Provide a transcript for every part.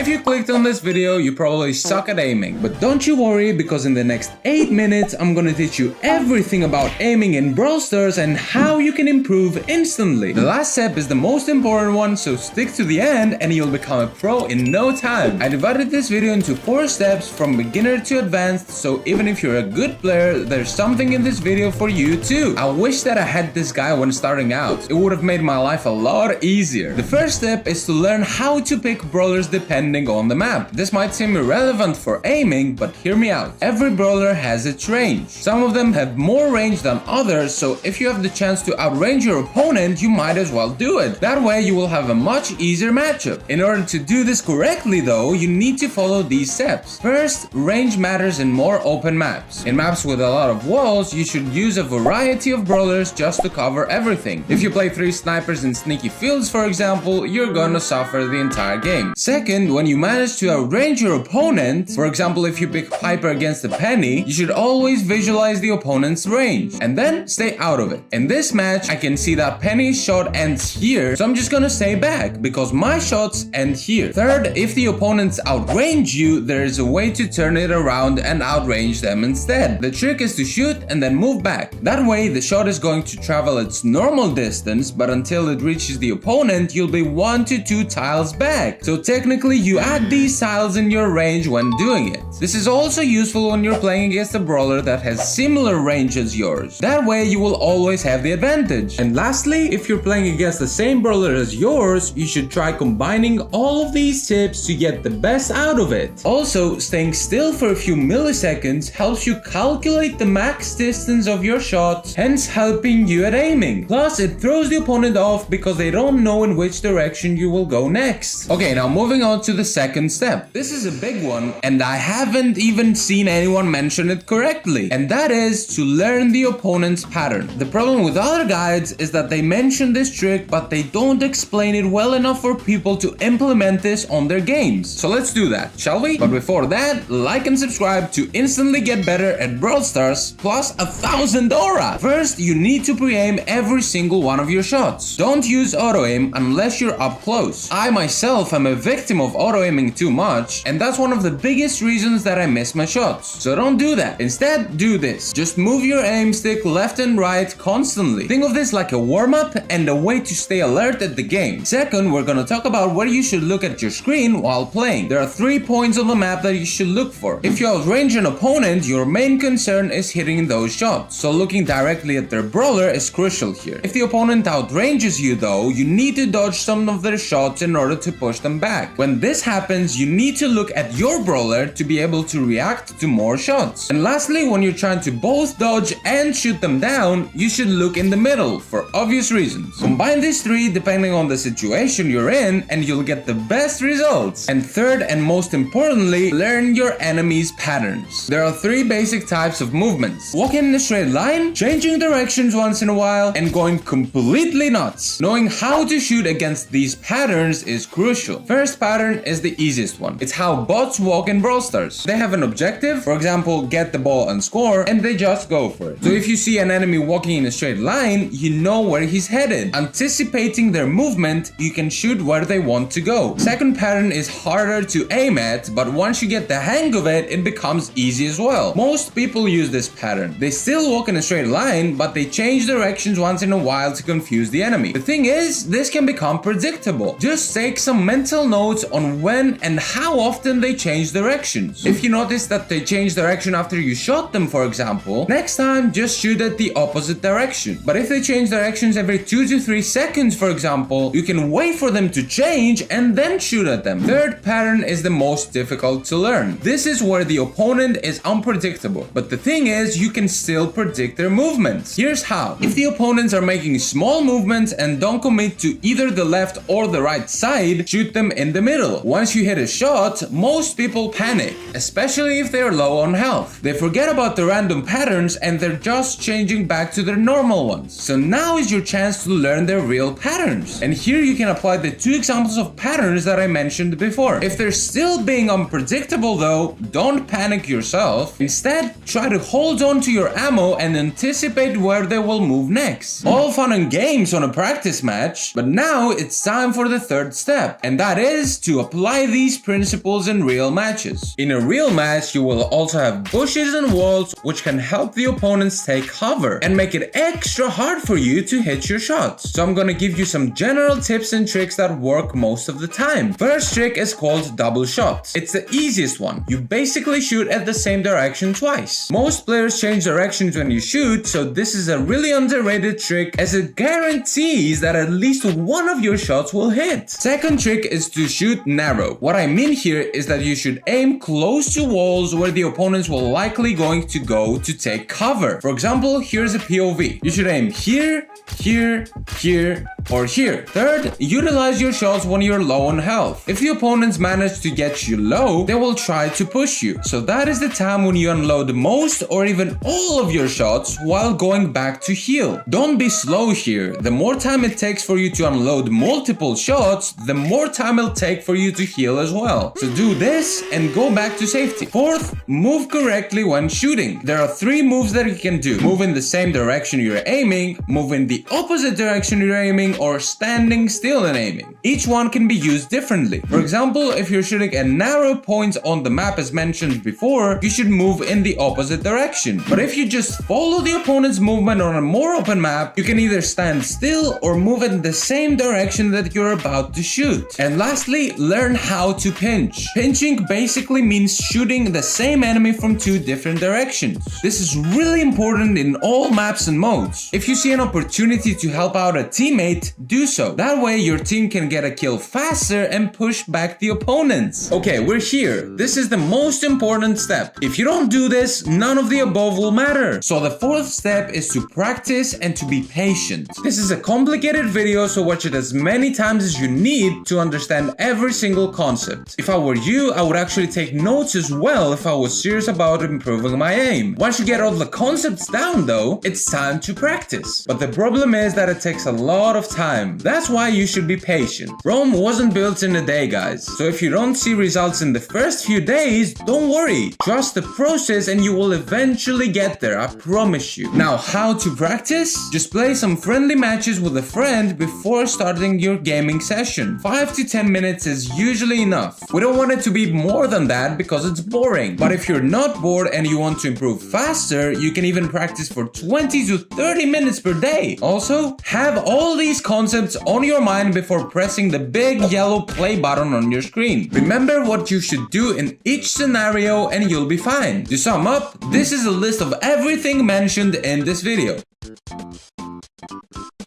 you clicked on this video, you probably suck at aiming. But don't you worry, because in the next 8 minutes, I'm gonna teach you everything about aiming in Brawl Stars and how you can improve instantly. The last step is the most important one, so stick to the end and you'll become a pro in no time. I divided this video into 4 steps from beginner to advanced, so even if you're a good player, there's something in this video for you too. I wish that I had this guy when starting out. It would have made my life a lot easier. The first step is to learn how to pick brawlers depending on the map. This might seem irrelevant for aiming, but hear me out. Every brawler has its range. Some of them have more range than others, so if you have the chance to outrange your opponent, you might as well do it. That way you will have a much easier matchup. In order to do this correctly though, you need to follow these steps. First, range matters in more open maps. In maps with a lot of walls, you should use a variety of brawlers just to cover everything. If you play 3 snipers in sneaky fields, for example, you're gonna suffer the entire game. Second, when you manage to outrange your opponent, for example, if you pick Piper against a Penny, you should always visualize the opponent's range and then stay out of it. In this match, I can see that Penny's shot ends here, so I'm just gonna stay back because my shots end here. Third, if the opponents outrange you, there is a way to turn it around and outrange them instead. The trick is to shoot and then move back. That way, the shot is going to travel its normal distance, but until it reaches the opponent, you'll be 1 to 2 tiles back. So technically, you add these tiles in your range when doing it. This is also useful when you're playing against a brawler that has similar range as yours. That way, you will always have the advantage. And lastly, if you're playing against the same brawler as yours, you should try combining all of these tips to get the best out of it. Also, staying still for a few milliseconds helps you calculate the max distance of your shot, hence helping you at aiming. Plus, it throws the opponent off because they don't know in which direction you will go next. Okay, now moving on to the second step. This is a big one, and I haven't even seen anyone mention it correctly, and that is to learn the opponent's pattern. The problem with other guides is that they mention this trick, but they don't explain it well enough for people to implement this on their games. So let's do that, shall we? But before that, like and subscribe to instantly get better at Brawl Stars plus 1000 aura. First, you need to pre-aim every single one of your shots. Don't use auto-aim unless you're up close. I myself am a victim of auto-aiming too much, and that's one of the biggest reasons that I miss my shots. So don't do that. Instead, do this. Just move your aim stick left and right constantly. Think of this like a warm-up and a way to stay alert at the game. Second, we're gonna talk about where you should look at your screen while playing. There are 3 points on the map that you should look for. If you outrange an opponent, your main concern is hitting those shots, so looking directly at their brawler is crucial here. If the opponent outranges you though, you need to dodge some of their shots in order to push them back. When this happens, you need to look at your brawler to be able to react to more shots. And lastly, when you're trying to both dodge and shoot them down, you should look in the middle for obvious reasons. Combine these 3 depending on the situation you're in and you'll get the best results. And third and most importantly, learn your enemy's patterns. There are 3 basic types of movements: walking in a straight line, changing directions once in a while, and going completely nuts. Knowing how to shoot against these patterns is crucial. First pattern is the easiest one. It's how bots walk in Brawl Stars. They have an objective, for example, get the ball and score, and they just go for it. So if you see an enemy walking in a straight line, you know where he's headed. Anticipating their movement, you can shoot where they want to go. Second pattern is harder to aim at, but once you get the hang of it, it becomes easy as well. Most people use this pattern. They still walk in a straight line, but they change directions once in a while to confuse the enemy. The thing is, this can become predictable. Just take some mental notes on when and how often they change directions. If you notice that they change direction after you shot them, for example, next time just shoot at the opposite direction. But if they change directions every 2 to 3 seconds, for example, you can wait for them to change and then shoot at them. Third pattern is the most difficult to learn. This is where the opponent is unpredictable, but the thing is, you can still predict their movements. Here's how. If the opponents are making small movements and don't commit to either the left or the right side, shoot them in the middle. Once you hit a shot, most people panic, especially if they're low on health. They forget about the random patterns and they're just changing back to their normal ones. So now is your chance to learn their real patterns. And here you can apply the 2 examples of patterns that I mentioned before. If they're still being unpredictable though, don't panic yourself. Instead, try to hold on to your ammo and anticipate where they will move next. All fun and games on a practice match, but now it's time for the third step, and that is to apply apply these principles in real matches. In a real match, you will also have bushes and walls which can help the opponents take cover and make it extra hard for you to hit your shots. So I'm gonna give you some general tips and tricks that work most of the time. First trick is called double shots. It's the easiest one. You basically shoot at the same direction twice. Most players change directions when you shoot, so this is a really underrated trick as it guarantees that at least one of your shots will hit. Second trick is to shoot narrow. What I mean here is that you should aim close to walls where the opponents will likely going to go to take cover. For example, here's a POV. You should aim here, here, here, or here. Third, utilize your shots when you're low on health. If the opponents manage to get you low, they will try to push you. So that is the time when you unload most or even all of your shots while going back to heal. Don't be slow here. The more time it takes for you to unload multiple shots, the more time it'll take for you to heal as well. So do this and go back to safety. Fourth, move correctly when shooting. There are 3 moves that you can do. Move in the same direction you're aiming, move in the opposite direction you're aiming, or standing still and aiming. Each one can be used differently. For example, if you're shooting at narrow points on the map as mentioned before, you should move in the opposite direction. But if you just follow the opponent's movement on a more open map, you can either stand still or move in the same direction that you're about to shoot. And lastly, learn how to pinch. Pinching basically means shooting the same enemy from 2 different directions. This is really important in all maps and modes. If you see an opportunity to help out a teammate, do so. That way your team can get a kill faster and push back the opponents. Okay, we're here. This is the most important step. If you don't do this, none of the above will matter. So the 4th step is to practice and to be patient. This is a complicated video, so watch it as many times as you need to understand every single concept. If I were you, I would actually take notes as well if I was serious about improving my aim. Once you get all the concepts down though, it's time to practice. But the problem is that it takes a lot of time. That's why you should be patient. Rome wasn't built in a day, guys. So if you don't see results in the first few days, don't worry. Trust the process and you will eventually get there, I promise you. Now, how to practice? Just play some friendly matches with a friend before starting your gaming session. 5 to 10 minutes is usually enough. We don't want it to be more than that because it's boring. But if you're not bored and you want to improve faster, you can even practice for 20 to 30 minutes per day. Also, have all these concepts on your mind before pressing the big yellow play button on your screen. Remember what you should do in each scenario and you'll be fine. To sum up, this is a list of everything mentioned in this video.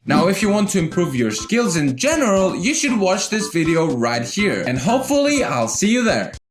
Now, if you want to improve your skills in general, you should watch this video right here. And hopefully, I'll see you there.